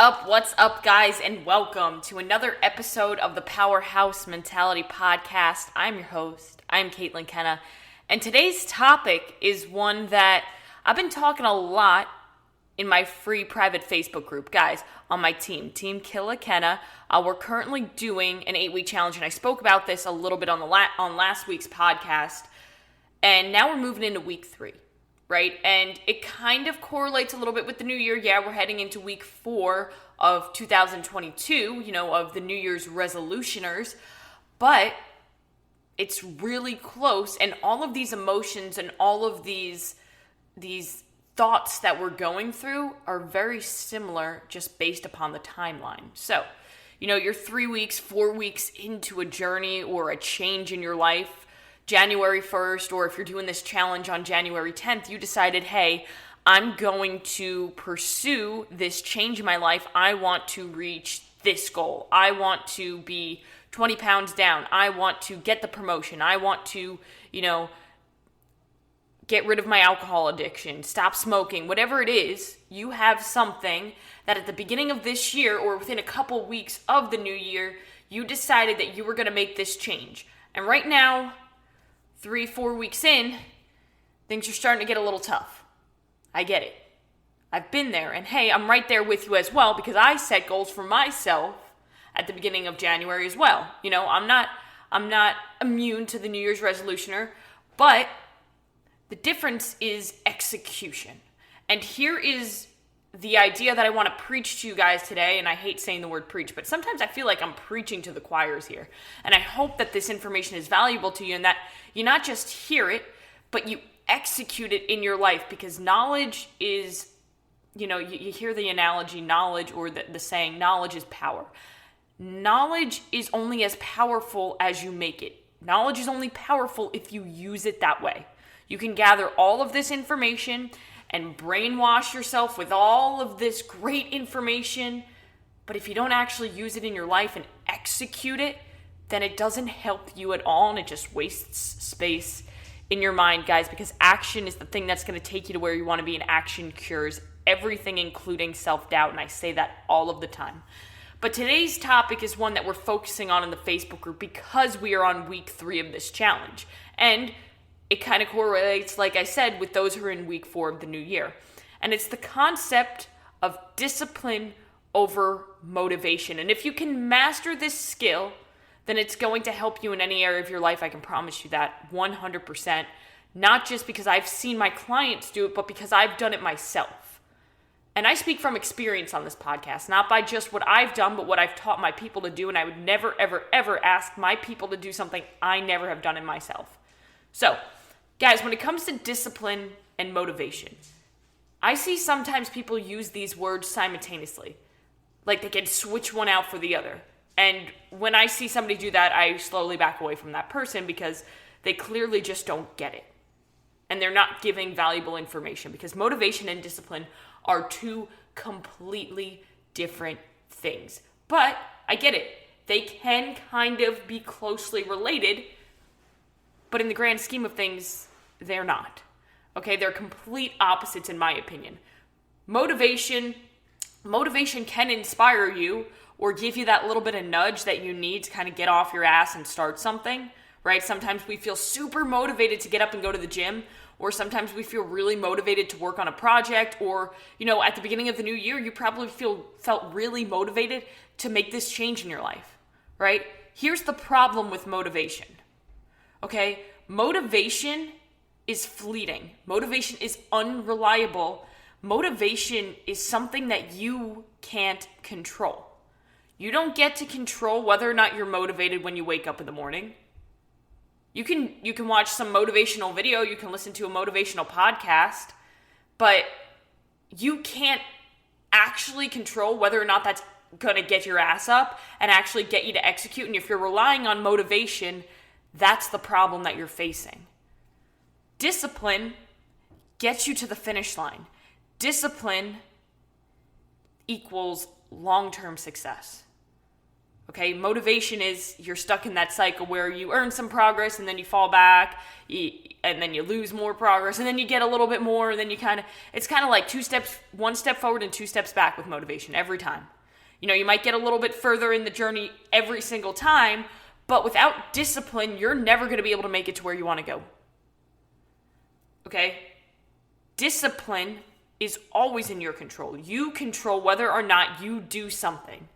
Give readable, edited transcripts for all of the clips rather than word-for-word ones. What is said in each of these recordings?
What's up, guys, and welcome to another episode of the Powerhouse Mentality Podcast. I'm your host. I'm Caitlin Kenna, and today's topic is one that I've been talking a lot in my free private Facebook group. Guys, on my team, Team Killa Kenna, we're currently doing an 8-week challenge, and I spoke about this a little bit on last week's podcast, and now we're moving into week 3. Right? And it kind of correlates a little bit with the new year. Yeah, we're heading into week 4 of 2022, of the New Year's resolutioners. But it's really close. And all of these emotions and all of these thoughts that we're going through are very similar just based upon the timeline. So, you're 3 weeks, 4 weeks into a journey or a change in your life. January 1st, or if you're doing this challenge on January 10th, you decided, hey, I'm going to pursue this change in my life. I want to reach this goal. I want to be 20 pounds down. I want to get the promotion. I want to, get rid of my alcohol addiction, stop smoking, whatever it is. You have something that at the beginning of this year or within a couple weeks of the new year, you decided that you were going to make this change. And right now, 3-4 weeks in, things are starting to get a little tough. I get it. I've been there. And hey, I'm right there with you as well because I set goals for myself at the beginning of January as well. I'm not immune to the New Year's resolutioner, but the difference is execution. And here is the idea that I want to preach to you guys today, and I hate saying the word preach, but sometimes I feel like I'm preaching to the choirs here. And I hope that this information is valuable to you and that you not just hear it, but you execute it in your life, because knowledge is, you hear the analogy knowledge, or the saying knowledge is power. Knowledge is only as powerful as you make it. Knowledge is only powerful if you use it that way. You can gather all of this information and brainwash yourself with all of this great information, but if you don't actually use it in your life and execute it, then it doesn't help you at all, and it just wastes space in your mind, guys, because action is the thing that's going to take you to where you want to be, and action cures everything, including self-doubt, and I say that all of the time. But today's topic is one that we're focusing on in the Facebook group because we are on week 3 of this challenge, and it kind of correlates, like I said, with those who are in week 4 of the new year. And it's the concept of discipline over motivation. And if you can master this skill, then it's going to help you in any area of your life. I can promise you that 100%. Not just because I've seen my clients do it, but because I've done it myself. And I speak from experience on this podcast, not by just what I've done, but what I've taught my people to do. And I would never, ever, ever ask my people to do something I never have done in myself. So, guys, when it comes to discipline and motivation, I see sometimes people use these words simultaneously. Like they can switch one out for the other. And when I see somebody do that, I slowly back away from that person because they clearly just don't get it. And they're not giving valuable information, because motivation and discipline are 2 completely different things. But I get it. They can kind of be closely related, but in the grand scheme of things, they're not. Okay, they're complete opposites in my opinion. Motivation can inspire you or give you that little bit of nudge that you need to kind of get off your ass and start something, right? Sometimes we feel super motivated to get up and go to the gym, or sometimes we feel really motivated to work on a project, or, at the beginning of the new year, you probably felt really motivated to make this change in your life, right? Here's the problem with motivation. Okay, motivation is fleeting. Motivation is unreliable. Motivation is something that you can't control. You don't get to control whether or not you're motivated when you wake up in the morning. You can watch some motivational video, you can listen to a motivational podcast, but you can't actually control whether or not that's going to get your ass up and actually get you to execute. And if you're relying on motivation, that's the problem that you're facing. Discipline gets you to the finish line. Discipline equals long-term success. Okay, motivation is you're stuck in that cycle where you earn some progress and then you fall back, and then you lose more progress, and then you get a little bit more, and then it's kind of like one step forward and two steps back with motivation every time. You might get a little bit further in the journey every single time, but without discipline, you're never going to be able to make it to where you want to go. Okay? Discipline is always in your control. You control whether or not you do something.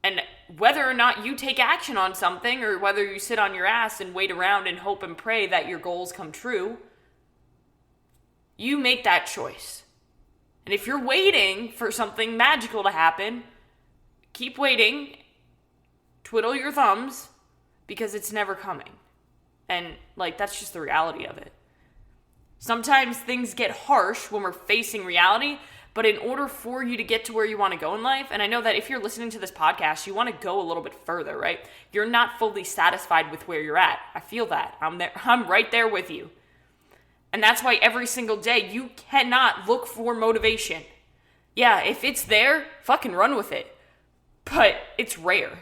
And whether or not you take action on something, or whether you sit on your ass and wait around and hope and pray that your goals come true, you make that choice. And if you're waiting for something magical to happen, keep waiting, twiddle your thumbs, because it's never coming. And that's just the reality of it. Sometimes things get harsh when we're facing reality, but in order for you to get to where you want to go in life, and I know that if you're listening to this podcast, you want to go a little bit further, right? You're not fully satisfied with where you're at. I feel that. I'm right there with you. And that's why every single day you cannot look for motivation. Yeah, if it's there, fucking run with it. But it's rare.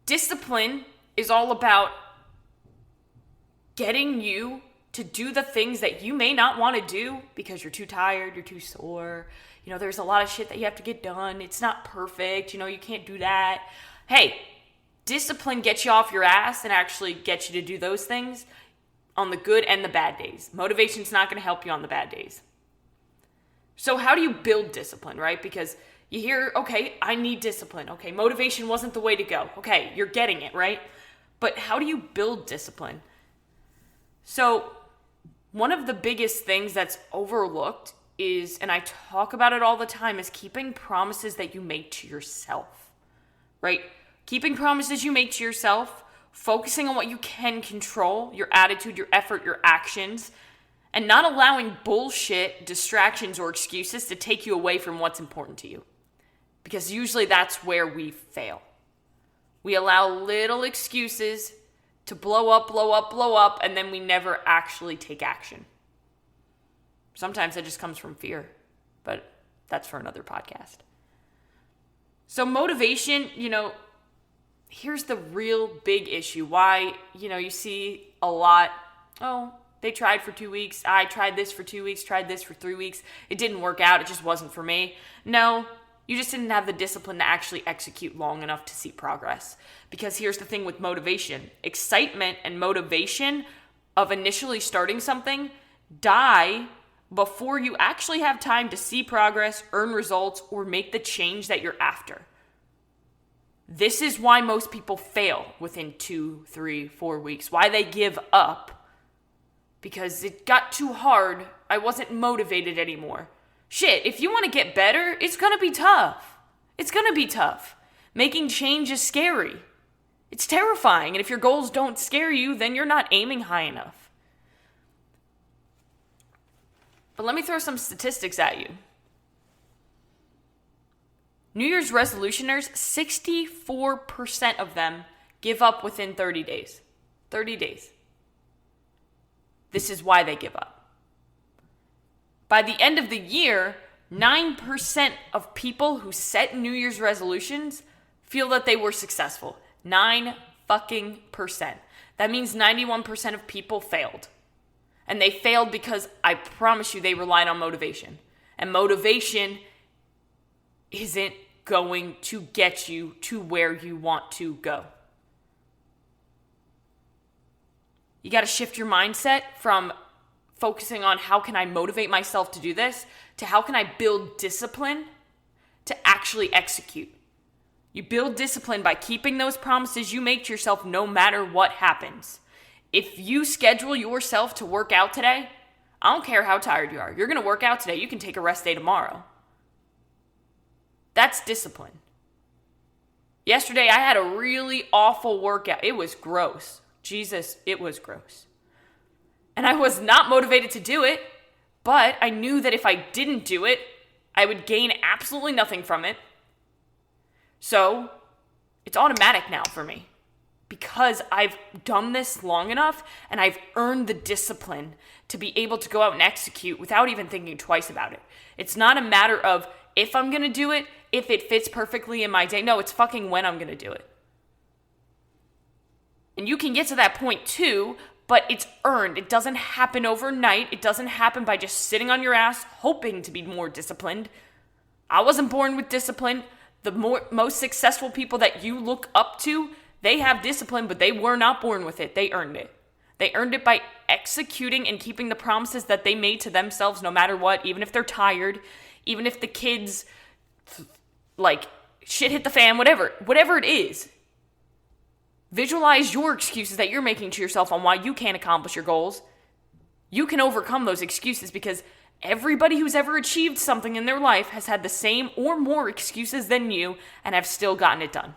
Discipline is all about getting you to do the things that you may not want to do because you're too tired, you're too sore. There's a lot of shit that you have to get done. It's not perfect. You can't do that. Hey, discipline gets you off your ass and actually gets you to do those things on the good and the bad days. Motivation's not going to help you on the bad days. So how do you build discipline, right? Because you hear, okay, I need discipline. Okay, motivation wasn't the way to go. Okay, you're getting it, right? But how do you build discipline? So one of the biggest things that's overlooked is, and I talk about it all the time, is keeping promises that you make to yourself, right? Keeping promises you make to yourself, focusing on what you can control, your attitude, your effort, your actions, and not allowing bullshit, distractions, or excuses to take you away from what's important to you. Because usually that's where we fail. We allow little excuses to blow up, and then we never actually take action. Sometimes it just comes from fear, but that's for another podcast. So motivation, here's the real big issue. Why, you see a lot, they tried for 2 weeks. I tried this for 2 weeks, tried this for 3 weeks. It didn't work out. It just wasn't for me. No, you just didn't have the discipline to actually execute long enough to see progress. Because here's the thing with motivation. Excitement and motivation of initially starting something die before you actually have time to see progress, earn results, or make the change that you're after. This is why most people fail within 2, 3, 4 weeks. Why they give up. Because it got too hard. I wasn't motivated anymore. Shit, if you want to get better, it's going to be tough. It's going to be tough. Making change is scary. It's terrifying. And if your goals don't scare you, then you're not aiming high enough. But let me throw some statistics at you. New Year's resolutioners, 64% of them give up within 30 days. 30 days. This is why they give up. By the end of the year, 9% of people who set New Year's resolutions feel that they were successful. 9 fucking percent. That means 91% of people failed. And they failed because I promise you they relied on motivation. And motivation isn't going to get you to where you want to go. You got to shift your mindset from focusing on how can I motivate myself to do this to how can I build discipline to actually execute. You build discipline by keeping those promises you make to yourself no matter what happens. If you schedule yourself to work out today, I don't care how tired you are. You're going to work out today. You can take a rest day tomorrow. That's discipline. Yesterday, I had a really awful workout. It was gross. Jesus, it was gross. And I was not motivated to do it, but I knew that if I didn't do it, I would gain absolutely nothing from it. So, it's automatic now for me. Because I've done this long enough and I've earned the discipline to be able to go out and execute without even thinking twice about it. It's not a matter of if I'm going to do it, if it fits perfectly in my day. No, it's fucking when I'm going to do it. And you can get to that point too, but it's earned. It doesn't happen overnight. It doesn't happen by just sitting on your ass hoping to be more disciplined. I wasn't born with discipline. The most successful people that you look up to, they have discipline, but they were not born with it. They earned it. They earned it by executing and keeping the promises that they made to themselves no matter what, even if they're tired, even if the kids, like, shit hit the fan, whatever it is. Visualize your excuses that you're making to yourself on why you can't accomplish your goals. You can overcome those excuses because everybody who's ever achieved something in their life has had the same or more excuses than you and have still gotten it done.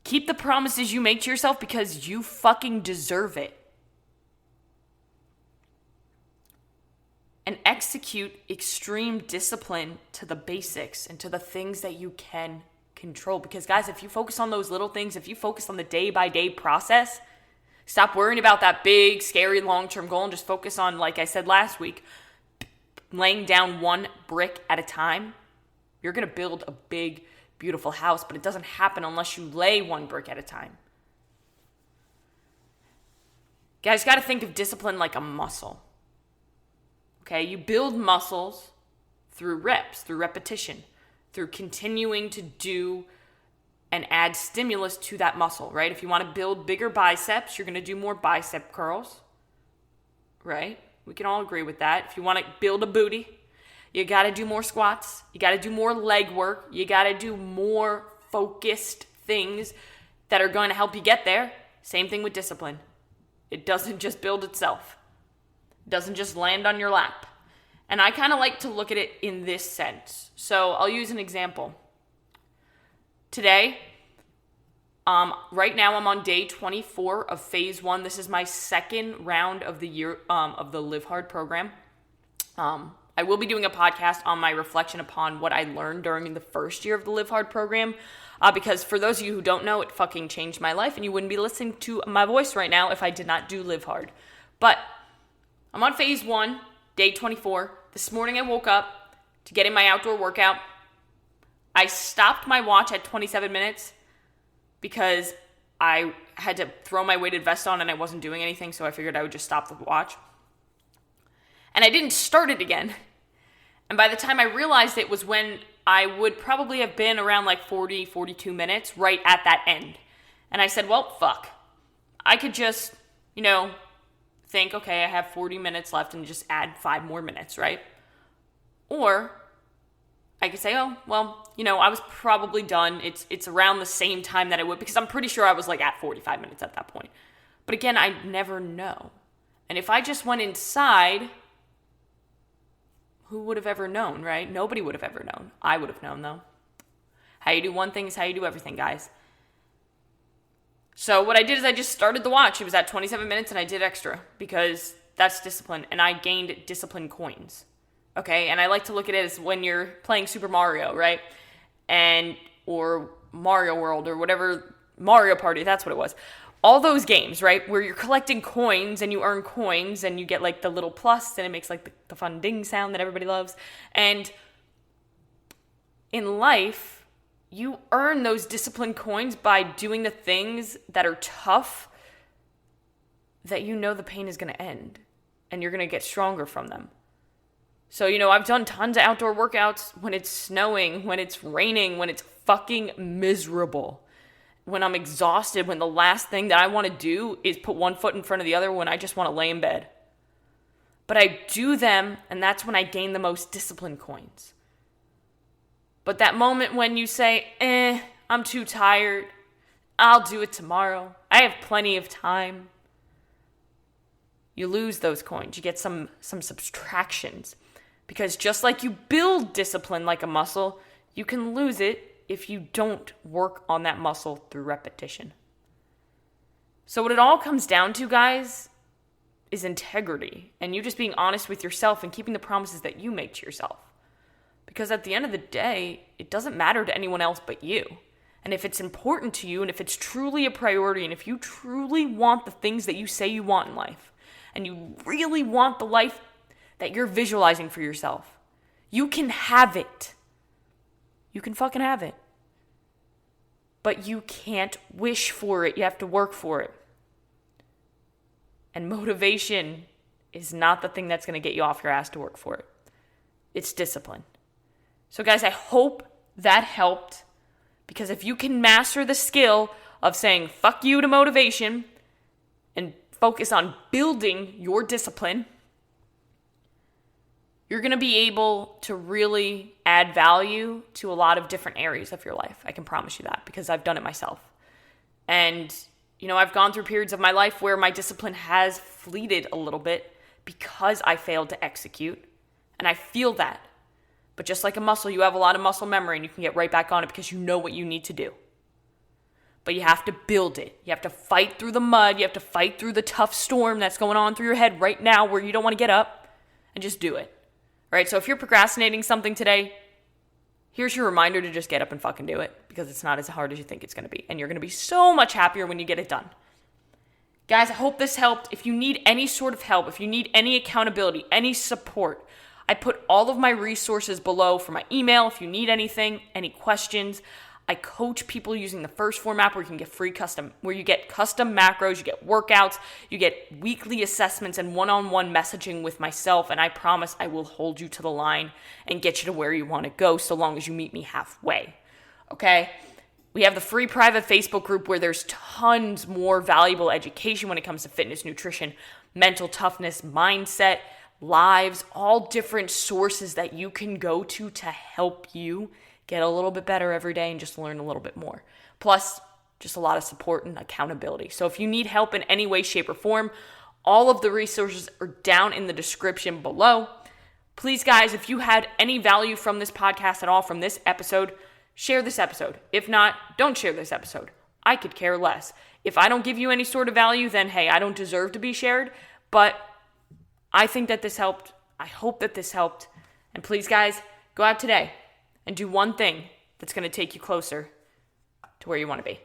Keep the promises you make to yourself because you fucking deserve it. And execute extreme discipline to the basics and to the things that you can control. Because guys, if you focus on those little things, if you focus on the day-by-day process, stop worrying about that big, scary, long-term goal and just focus on, like I said last week, laying down one brick at a time. You're going to build a big, beautiful house, but it doesn't happen unless you lay one brick at a time. Guys, got to think of discipline like a muscle. Okay, you build muscles through reps, through repetition, through continuing to do and add stimulus to that muscle, right? If you want to build bigger biceps, you're going to do more bicep curls, right? We can all agree with that. If you want to build a booty, you got to do more squats. You got to do more leg work. You got to do more focused things that are going to help you get there. Same thing with discipline. It doesn't just build itself. It doesn't just land on your lap. And I kind of like to look at it in this sense. So I'll use an example. Today, right now I'm on day 24 of phase 1. This is my second round of the year of the Live Hard program. I will be doing a podcast on my reflection upon what I learned during the first year of the Live Hard program. Because for those of you who don't know, it fucking changed my life and you wouldn't be listening to my voice right now if I did not do Live Hard. But I'm on phase 1, day 24. This morning I woke up to get in my outdoor workout. I stopped my watch at 27 minutes because I had to throw my weighted vest on and I wasn't doing anything, so I figured I would just stop the watch. And I didn't start it again. And by the time I realized it was when I would probably have been around like 40, 42 minutes right at that end. And I said, well, fuck. I could just, think, okay, I have 40 minutes left and just add 5 more minutes, right? Or I could say, oh, well, I was probably done. It's around the same time that I would, because I'm pretty sure I was like at 45 minutes at that point. But again, I never know. And if I just went inside, who would have ever known, right? Nobody would have ever known. I would have known, though. How you do one thing is how you do everything, guys. So what I did is I just started the watch. It was at 27 minutes and I did extra because that's discipline. And I gained discipline coins. Okay, and I like to look at it as when you're playing Super Mario, right? Or Mario World or whatever, Mario Party, that's what it was. All those games, right, where you're collecting coins and you earn coins and you get like the little plus and it makes like the fun ding sound that everybody loves. And in life, you earn those discipline coins by doing the things that are tough that the pain is going to end and you're going to get stronger from them. So, I've done tons of outdoor workouts when it's snowing, when it's raining, when it's fucking miserable, when I'm exhausted, when the last thing that I want to do is put one foot in front of the other, when I just want to lay in bed. But I do them, and that's when I gain the most discipline coins. But that moment when you say, I'm too tired, I'll do it tomorrow, I have plenty of time, you lose those coins. You get some subtractions. Because just like you build discipline like a muscle, you can lose it if you don't work on that muscle through repetition. So what it all comes down to, guys, is integrity. And you just being honest with yourself and keeping the promises that you make to yourself. Because at the end of the day, it doesn't matter to anyone else but you. And if it's important to you, and if it's truly a priority, and if you truly want the things that you say you want in life, and you really want the life that you're visualizing for yourself, You can have it. You can fucking have it. But you can't wish for it. You have to work for it. And motivation is not the thing that's going to get you off your ass to work for it. It's discipline. So guys, I hope that helped, because if you can master the skill of saying fuck you to motivation and focus on building your discipline, you're going to be able to really add value to a lot of different areas of your life. I can promise you that, because I've done it myself. And, I've gone through periods of my life where my discipline has fleeted a little bit because I failed to execute. And I feel that. But just like a muscle, you have a lot of muscle memory and you can get right back on it because you know what you need to do. But you have to build it. You have to fight through the mud. You have to fight through the tough storm that's going on through your head right now where you don't want to get up, and just do it. All right, so if you're procrastinating something today, here's your reminder to just get up and fucking do it, because it's not as hard as you think it's going to be. And you're going to be so much happier when you get it done. Guys, I hope this helped. If you need any sort of help, if you need any accountability, any support, I put all of my resources below for my email. If you need anything, any questions, I coach people using the First Form app where you get custom macros, you get workouts, you get weekly assessments and one-on-one messaging with myself. And I promise I will hold you to the line and get you to where you want to go, so long as you meet me halfway. Okay? We have the free private Facebook group where there's tons more valuable education when it comes to fitness, nutrition, mental toughness, mindset, lives, all different sources that you can go to help you get a little bit better every day and just learn a little bit more. Plus, just a lot of support and accountability. So if you need help in any way, shape, or form, all of the resources are down in the description below. Please, guys, if you had any value from this podcast at all, from this episode, share this episode. If not, don't share this episode. I could care less. If I don't give you any sort of value, then hey, I don't deserve to be shared. But I think that this helped. I hope that this helped. And please, guys, go out today and do one thing that's going to take you closer to where you want to be.